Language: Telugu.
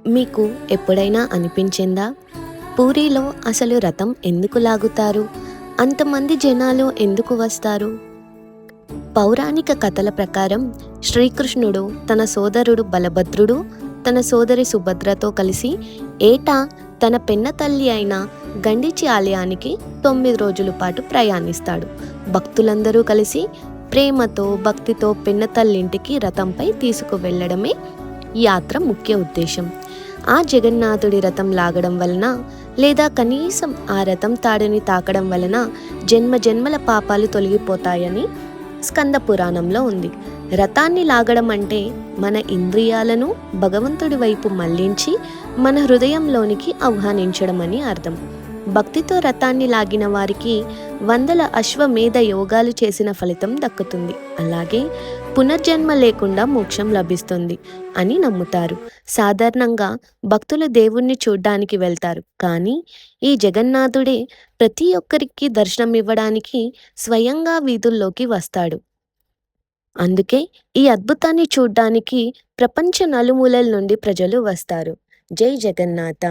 మీకు ఎప్పుడైనా అనిపించిందా? పూరీలో అసలు రథం ఎందుకు లాగుతారు? అంతమంది జనాలు ఎందుకు వస్తారు? పౌరాణిక కథల ప్రకారం శ్రీకృష్ణుడు తన సోదరుడు బలభద్రుడు, తన సోదరి సుభద్రతో కలిసి ఏటా తన పెన్న తల్లి అయిన గండిచి ఆలయానికి 9 రోజుల పాటు ప్రయాణిస్తాడు. భక్తులందరూ కలిసి ప్రేమతో, భక్తితో పెన్న తల్లింటికి రథంపై తీసుకువెళ్ళడమే ఈ యాత్ర ముఖ్య ఉద్దేశం. ఆ జగన్నాథుడి రథం లాగడం వలన, లేదా కనీసం ఆ రథం తాడుని తాకడం వలన జన్మ జన్మల పాపాలు తొలగిపోతాయని స్కంద పురాణంలో ఉంది. రథాన్ని లాగడం అంటే మన ఇంద్రియాలను భగవంతుడి వైపు మళ్లించి మన హృదయంలోనికి ఆహ్వానించడం అని అర్థం. భక్తితో రథాన్ని లాగిన వారికి వందల అశ్వమేధ యోగాలు చేసిన ఫలితం దక్కుతుంది. అలాగే పునర్జన్మ లేకుండా మోక్షం లభిస్తుంది అని నమ్ముతారు. సాధారణంగా భక్తులు దేవుణ్ణి చూడ్డానికి వెళ్తారు, కానీ ఈ జగన్నాథుడే ప్రతి ఒక్కరికి దర్శనం ఇవ్వడానికి స్వయంగా వీధుల్లోకి వస్తాడు. అందుకే ఈ అద్భుతాన్ని చూడ్డానికి ప్రపంచ నలుమూలల నుండి ప్రజలు వస్తారు. జై జగన్నాథ.